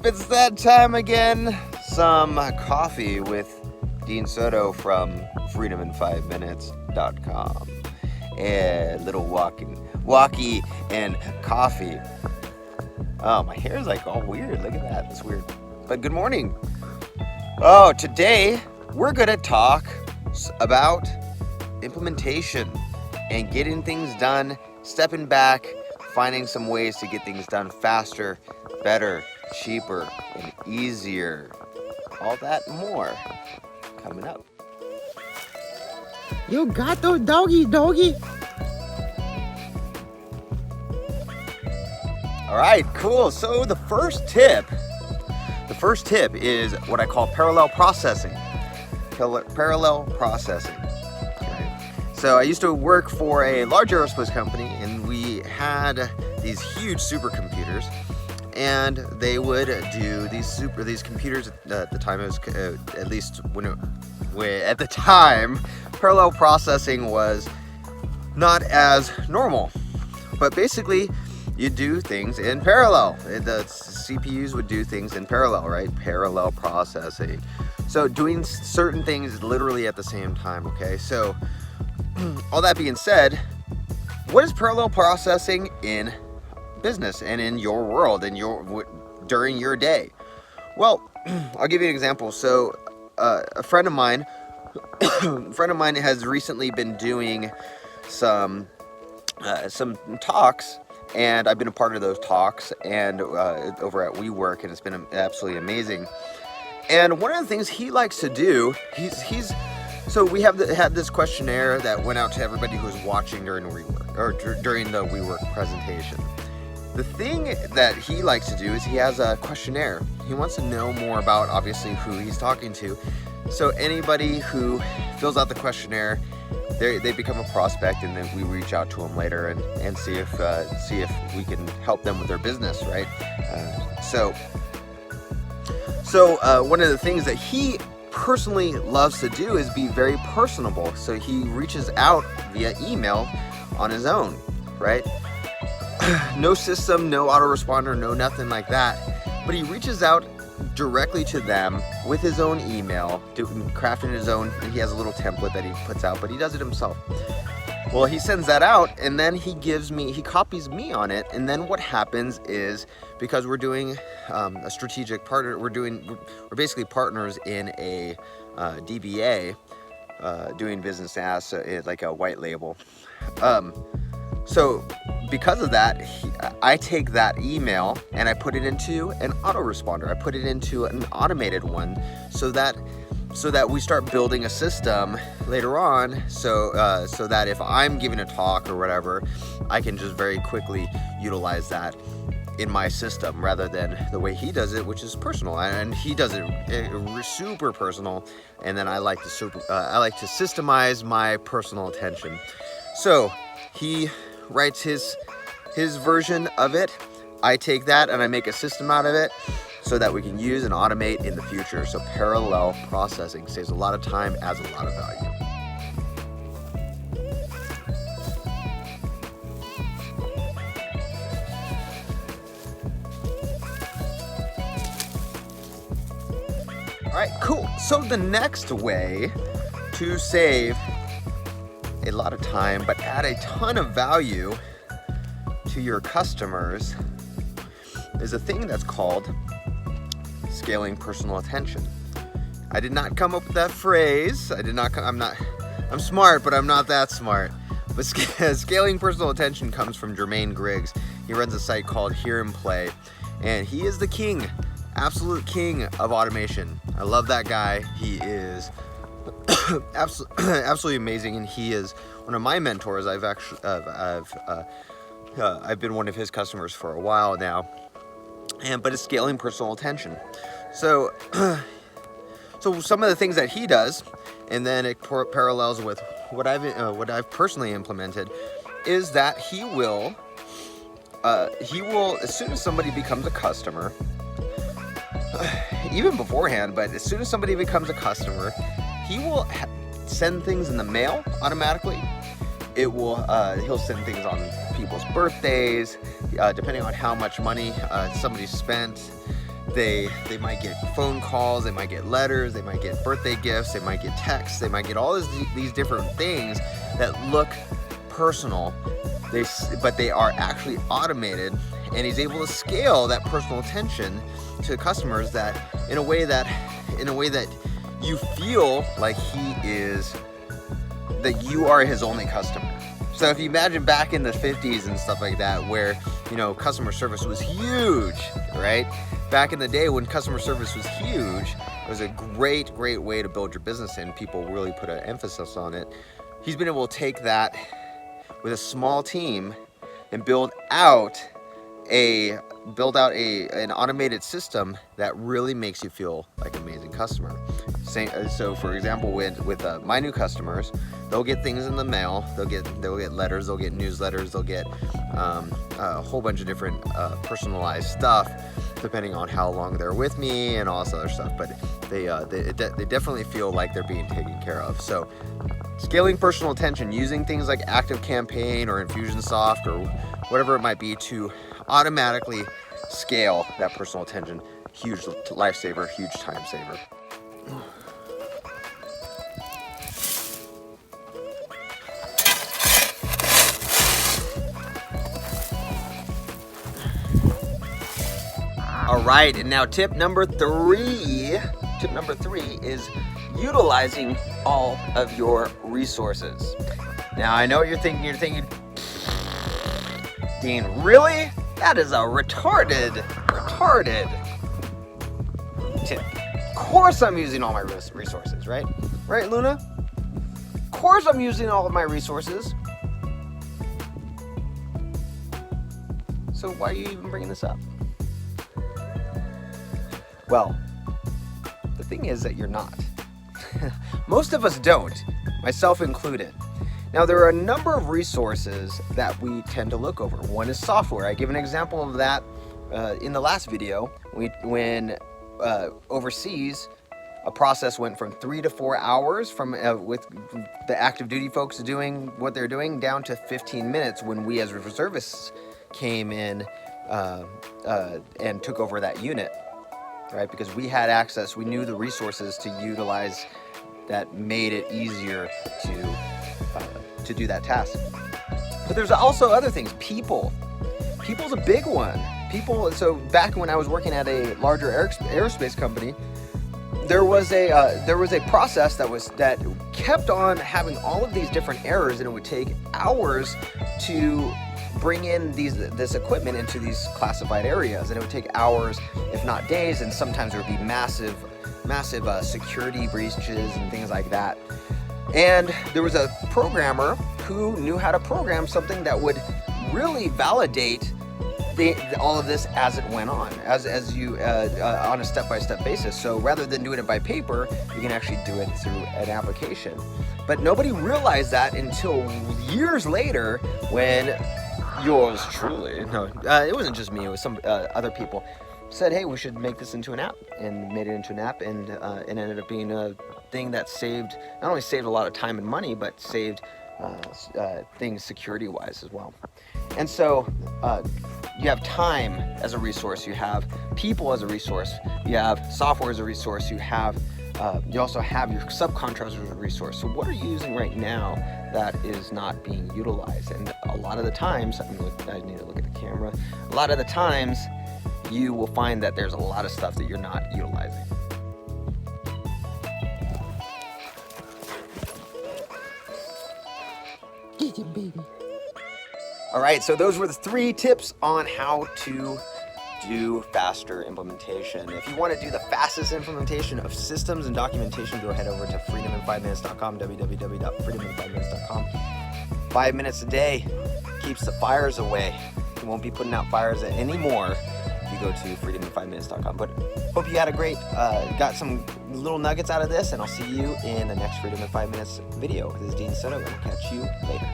it's that time again. Some coffee with Dean Soto from freedomin5minutes.com. A little walkie and coffee. Oh, my hair is like all weird. Look at that. It's weird. But good morning. Oh, today we're going to talk about implementation and getting things done, stepping back, finding some ways to get things done faster, better, cheaper, and easier. All that and more coming up. You got those doggy. All right, cool. So the first tip is what I call parallel processing. Parallel processing. Okay. So I used to work for a large aerospace company, and we had these huge supercomputers, and they would do these computers at the time. It was at least at the time, parallel processing was not as normal, but basically you do things in parallel. The CPUs would do things in parallel, right? Parallel processing. So doing certain things literally at the same time, okay? So all that being said, what is parallel processing in business and in your world and during your day? Well, I'll give you an example. So a friend of mine has recently been doing some talks, and I've been a part of those talks and over at WeWork, and it's been absolutely amazing. And one of the things he likes to do, so we had this questionnaire that went out to everybody who was watching during WeWork or during the WeWork presentation. The thing that he likes to do is he has a questionnaire. He wants to know more about, obviously, who he's talking to. So anybody who fills out the questionnaire, they become a prospect, and then we reach out to them later and see if we can help them with their business, right? So one of the things that he personally loves to do is be very personable. So he reaches out via email on his own, right? No system, no autoresponder, no nothing like that. But he reaches out directly to them with his own email, crafting his own, and he has a little template that he puts out, but he does it himself. Well, he sends that out, and then he copies me on it, and then what happens is, because we're doing a strategic partner, we're basically partners in a DBA, doing business as like a white label. So because of that, I take that email and I put it into an autoresponder. I put it into an automated one so that we start building a system later on, so that if I'm giving a talk or whatever, I can just very quickly utilize that in my system rather than the way he does it, which is personal. And he does it super personal, and then I like to systemize my personal attention. So he writes his version of it. I take that and I make a system out of it so that we can use and automate in the future. So parallel processing saves a lot of time, adds a lot of value. All right, cool. So the next way to save a lot of time but add a ton of value to your customers is a thing that's called scaling personal attention. I did not come up with that phrase. I'm smart, but I'm not that smart. But scaling personal attention comes from Jermaine Griggs. He runs a site called Hear and Play, and he is the king, absolute king of automation. I love that guy. He is absolutely amazing, and he is one of my mentors. I've been one of his customers for a while now, but it's scaling personal attention. So some of the things that he does, and then it parallels with what I've personally implemented, is that he will as soon as somebody becomes a customer, even beforehand, but as soon as somebody becomes a customer, he will send things in the mail automatically. He'll send things on people's birthdays, depending on how much money somebody spent. they might get phone calls, they might get letters, they might get birthday gifts, they might get texts, they might get all these different things that look personal, but they are actually automated, and he's able to scale that personal attention to customers that in a way that you feel like that you are his only customer. So if you imagine back in the 50s and stuff like that, where, you know, customer service was huge, right? Back in the day when customer service was huge, it was a great way to build your business, and people really put an emphasis on it. He's been able to take that with a small team and build out an automated system that really makes you feel like an amazing customer. So for example, with my new customers, they'll get things in the mail, they'll get letters, they'll get newsletters, they'll get a whole bunch of different personalized stuff depending on how long they're with me and all this other stuff, but they definitely feel like they're being taken care of. So scaling personal attention using things like ActiveCampaign or Infusionsoft or whatever it might be to automatically scale that personal attention, huge lifesaver, huge time saver. All right, and now tip number three. Tip number 3 is utilizing all of your resources. Now I know what you're thinking, Dean, really? That is a retarded tip. Of course I'm using all my resources, right? Right, Luna? Of course I'm using all of my resources. So why are you even bringing this up? Well, the thing is that you're not. Most of us don't, myself included. Now, there are a number of resources that we tend to look over. One is software. I give an example of that in the last video. When overseas, a process went from 3 to 4 hours with the active duty folks doing what they're doing down to 15 minutes when we as reservists came in and took over that unit, right? Because we had access, we knew the resources to utilize that made it easier to do that task. But there's also other things. People's a big one. So back when I was working at a larger aerospace company, there was a process that kept on having all of these different errors, and it would take hours to bring in this equipment into these classified areas, and it would take hours, if not days, and sometimes there would be massive security breaches and things like that. And there was a programmer who knew how to program something that would really validate all of this as it went on, as you on a step-by-step basis. So rather than doing it by paper, you can actually do it through an application. But nobody realized that until years later, when yours truly, it wasn't just me, it was some other people, said, hey, we should make this into an app, and made it into an app, and it ended up being a thing that not only saved a lot of time and money, but saved things security-wise as well. And so you have time as a resource, you have people as a resource, you have software as a resource, you also have your subcontractors as a resource. So what are you using right now that is not being utilized? And a lot of the times, I need to look at the camera, a lot of the times you will find that there's a lot of stuff that you're not utilizing. Get your baby. All right, so those were the 3 tips on how to do faster implementation. If you want to do the fastest implementation of systems and documentation, go head over to freedomin5minutes.com, www.freedomin5minutes.com. 5 minutes a day keeps the fires away. You won't be putting out fires anymore if you go to freedomin5minutes.com. But hope you had got some little nuggets out of this, and I'll see you in the next Freedom in 5 Minutes video. This is Dean Soto, and I'll catch you later.